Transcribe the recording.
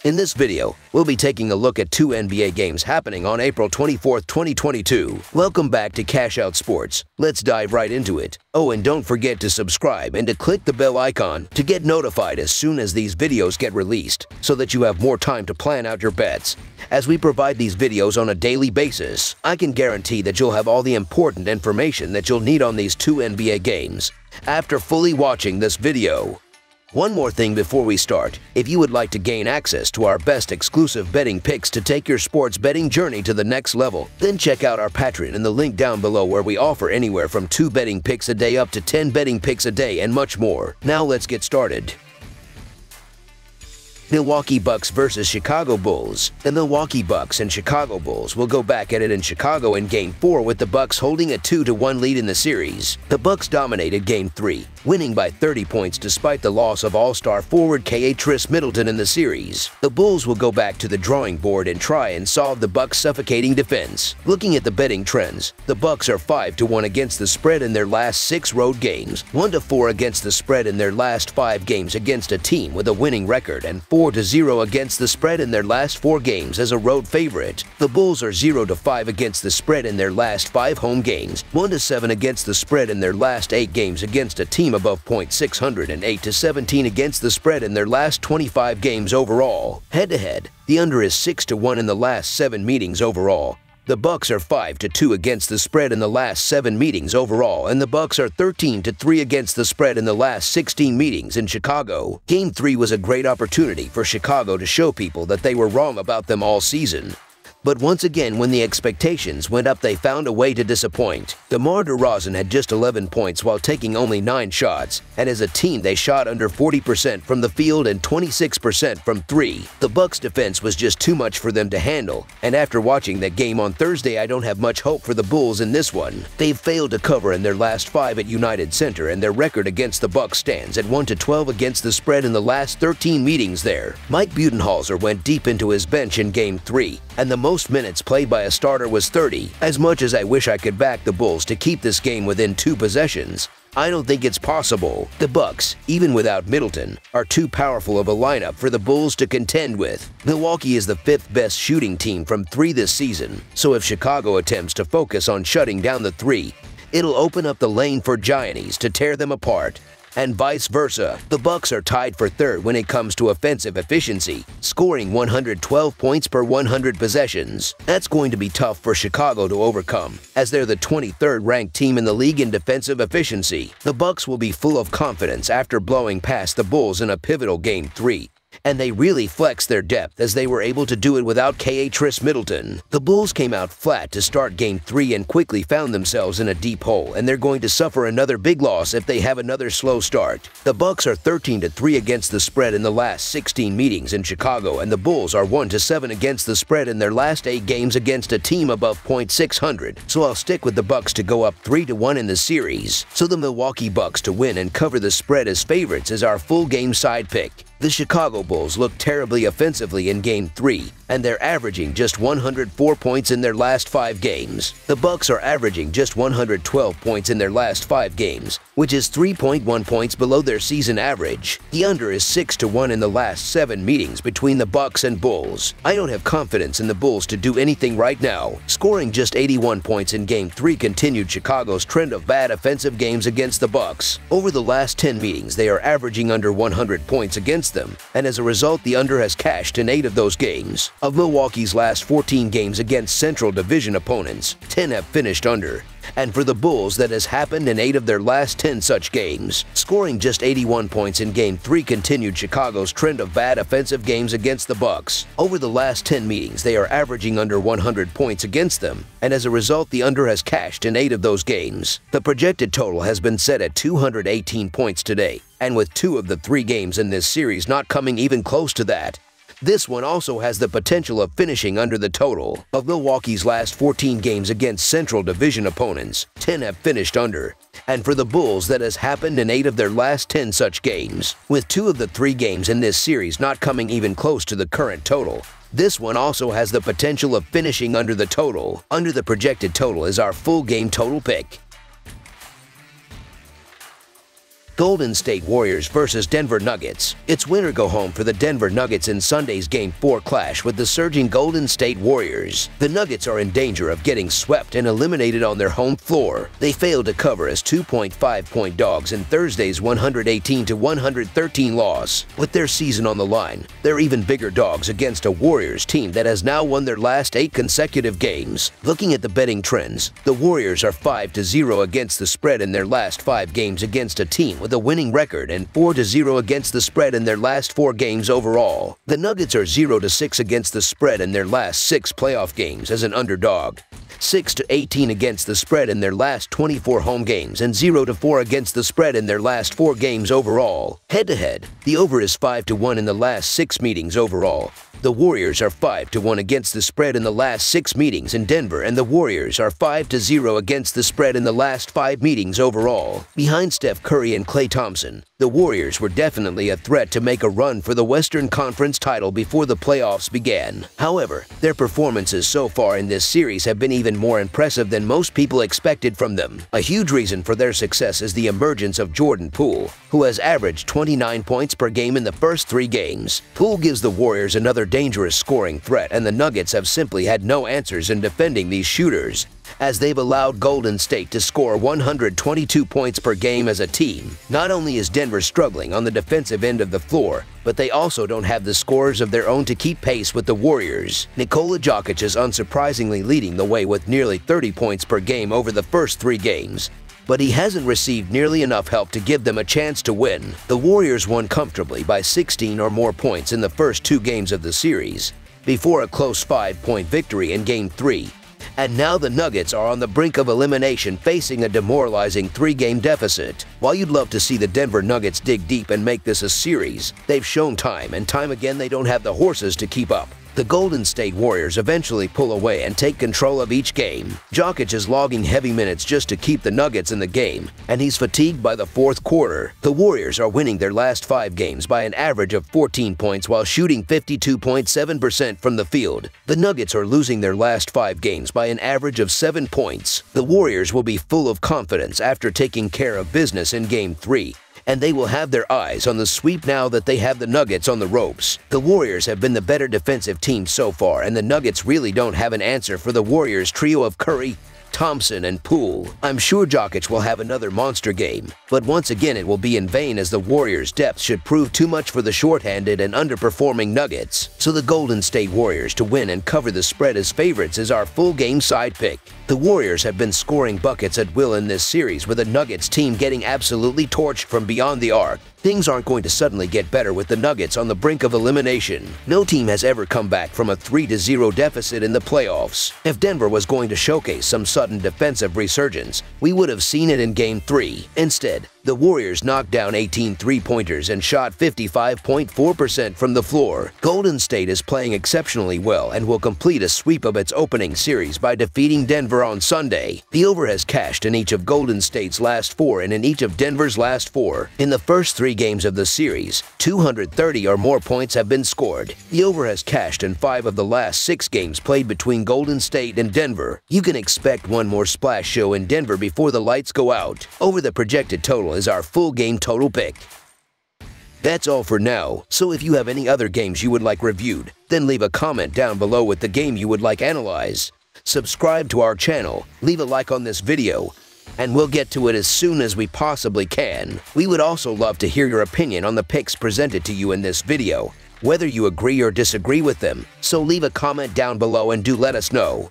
In this video, we'll be taking a look at 2 NBA games happening on April 24, 2022. Welcome back to Cash Out Sports. Let's dive right into it. Oh, and don't forget to subscribe and to click the bell icon to get notified as soon as these videos get released, so that you have more time to plan out your bets. As we provide these videos on a daily basis, I can guarantee that you'll have all the important information that you'll need on these 2 NBA games after fully watching this video. One more thing before we start. If you would like to gain access to our best exclusive betting picks to take your sports betting journey to the next level, then check out our Patreon in the link down below, where we offer anywhere from 2 betting picks a day up to 10 betting picks a day and much more. Now let's get started. Milwaukee Bucks versus Chicago Bulls. The Milwaukee Bucks and Chicago Bulls will go back at it in Chicago in Game 4, with the Bucks holding a 2-1 lead in the series. The Bucks dominated Game 3, winning by 30 points despite the loss of all-star forward Khris Middleton in the series. The Bulls will go back to the drawing board and try and solve the Bucks' suffocating defense. Looking at the betting trends, the Bucks are 5-1 against the spread in their last 6 road games, 1-4 against the spread in their last 5 games against a team with a winning record, and 4-0 against the spread in their last 4 games as a road favorite. The Bulls are 0-5 against the spread in their last 5 home games, 1-7 against the spread in their last 8 games against a team above .600, and 8-17 against the spread in their last 25 games overall. Head-to-head, the under is 6-1 in the last 7 meetings overall. The Bucks are 5-2 against the spread in the last 7 meetings overall, and the Bucks are 13-3 against the spread in the last 16 meetings in Chicago. Game 3 was a great opportunity for Chicago to show people that they were wrong about them all season. But once again, when the expectations went up, they found a way to disappoint. DeMar DeRozan had just 11 points while taking only 9 shots, and as a team they shot under 40% from the field and 26% from 3. The Bucks' defense was just too much for them to handle, and after watching that game on Thursday, I don't have much hope for the Bulls in this one. They've failed to cover in their last 5 at United Center, and their record against the Bucks stands at 1-12 against the spread in the last 13 meetings there. Mike Budenholzer went deep into his bench in Game 3, and the most minutes played by a starter was 30. As much as I wish I could back the Bulls to keep this game within 2 possessions, I don't think it's possible. The Bucks, even without Middleton, are too powerful of a lineup for the Bulls to contend with. Milwaukee is the 5th best shooting team from 3 this season, so if Chicago attempts to focus on shutting down the 3, it'll open up the lane for Giannis to tear them apart. And vice versa. The Bucks are tied for 3rd when it comes to offensive efficiency, scoring 112 points per 100 possessions. That's going to be tough for Chicago to overcome, as they're the 23rd ranked team in the league in defensive efficiency. The Bucks will be full of confidence after blowing past the Bulls in a pivotal Game 3. And they really flexed their depth, as they were able to do it without Khris Middleton. The Bulls came out flat to start Game 3 and quickly found themselves in a deep hole, and they're going to suffer another big loss if they have another slow start. The Bucks are 13-3 against the spread in the last 16 meetings in Chicago, and the Bulls are 1-7 against the spread in their last 8 games against a team above .600. So I'll stick with the Bucks to go up 3-1 in the series. So the Milwaukee Bucks to win and cover the spread as favorites is our full game side pick. The Chicago Bulls look terribly offensively in Game 3, and they're averaging just 104 points in their last 5 games. The Bucks are averaging just 112 points in their last 5 games, which is 3.1 points below their season average. The under is 6-1 in the last 7 meetings between the Bucks and Bulls. I don't have confidence in the Bulls to do anything right now. Scoring just 81 points in Game 3 continued Chicago's trend of bad offensive games against the Bucks. Over the last 10 meetings, they are averaging under 100 points against them, and as a result, the under has cashed in 8 of those games. Of Milwaukee's last 14 games against Central Division opponents, 10 have finished under. And for the Bulls, that has happened in 8 of their last 10 such games. Scoring just 81 points in Game 3 continued Chicago's trend of bad offensive games against the Bucks. Over the last 10 meetings, they are averaging under 100 points against them, and as a result, the under has cashed in 8 of those games. The projected total has been set at 218 points today, and with 2 of the 3 games in this series not coming even close to that, this one also has the potential of finishing under the total. Of Milwaukee's last 14 games against Central Division opponents, 10 have finished under. And for the Bulls, that has happened in 8 of their last 10 such games, with 2 of the 3 games in this series not coming even close to the current total. This one also has the potential of finishing under the total. Under the projected total is our full game total pick. Golden State Warriors vs. Denver Nuggets. It's win or go home for the Denver Nuggets in Sunday's Game 4 clash with the surging Golden State Warriors. The Nuggets are in danger of getting swept and eliminated on their home floor. They failed to cover as 2.5-point dogs in Thursday's 118-113 loss. With their season on the line, they're even bigger dogs against a Warriors team that has now won their last 8 consecutive games. Looking at the betting trends, the Warriors are 5-0 against the spread in their last 5 games against a team with a winning record and 4-0 against the spread in their last 4 games overall. The Nuggets are 0-6 against the spread in their last 6 playoff games as an underdog, 6-18 against the spread in their last 24 home games, and 0-4 against the spread in their last 4 games overall. Head-to-head, the over is 5-1 in the last 6 meetings overall. The Warriors are 5-1 against the spread in the last 6 meetings in Denver, and the Warriors are 5-0 against the spread in the last 5 meetings overall. Behind Steph Curry and Klay Thompson, the Warriors were definitely a threat to make a run for the Western Conference title before the playoffs began. However, their performances so far in this series have been even more impressive than most people expected from them. A huge reason for their success is the emergence of Jordan Poole, who has averaged 29 points per game in the first 3 games. Poole gives the Warriors another dangerous scoring threat, and the Nuggets have simply had no answers in defending these shooters, as they've allowed Golden State to score 122 points per game as a team. Not only is Denver struggling on the defensive end of the floor, but they also don't have the scorers of their own to keep pace with the Warriors. Nikola Jokic is unsurprisingly leading the way with nearly 30 points per game over the first 3 games, but he hasn't received nearly enough help to give them a chance to win. The Warriors won comfortably by 16 or more points in the first 2 games of the series, before a close 5-point victory in Game 3. And now the Nuggets are on the brink of elimination, facing a demoralizing 3-game deficit. While you'd love to see the Denver Nuggets dig deep and make this a series, they've shown time and time again they don't have the horses to keep up. The Golden State Warriors eventually pull away and take control of each game. Jokic is logging heavy minutes just to keep the Nuggets in the game, and he's fatigued by the 4th quarter. The Warriors are winning their last 5 games by an average of 14 points while shooting 52.7% from the field. The Nuggets are losing their last 5 games by an average of 7 points. The Warriors will be full of confidence after taking care of business in Game 3. And they will have their eyes on the sweep now that they have the Nuggets on the ropes. The Warriors have been the better defensive team so far, and the Nuggets really don't have an answer for the Warriors' trio of Curry, Thompson, and Poole. I'm sure Jokic will have another monster game, but once again it will be in vain as the Warriors' depth should prove too much for the short-handed and underperforming Nuggets. So the Golden State Warriors to win and cover the spread as favorites is our full game side pick. The Warriors have been scoring buckets at will in this series, with the Nuggets team getting absolutely torched from beyond the arc. Things aren't going to suddenly get better with the Nuggets on the brink of elimination. No team has ever come back from a 3-0 deficit in the playoffs. If Denver was going to showcase some sudden defensive resurgence, we would have seen it in Game 3. Instead, the Warriors knocked down 18 3-pointers and shot 55.4% from the floor. Golden State is playing exceptionally well and will complete a sweep of its opening series by defeating Denver on Sunday. The over has cashed in each of Golden State's last 4 and in each of Denver's last 4. In the first 3 games of the series, 230 or more points have been scored. The over has cashed in 5 of the last 6 games played between Golden State and Denver. You can expect one more splash show in Denver before the lights go out. Over the projected total is our full game total pick. That's all for now, so if you have any other games you would like reviewed, then leave a comment down below with the game you would like analyzed. Subscribe to our channel, leave a like on this video, and we'll get to it as soon as we possibly can. We would also love to hear your opinion on the picks presented to you in this video, whether you agree or disagree with them, so leave a comment down below and do let us know.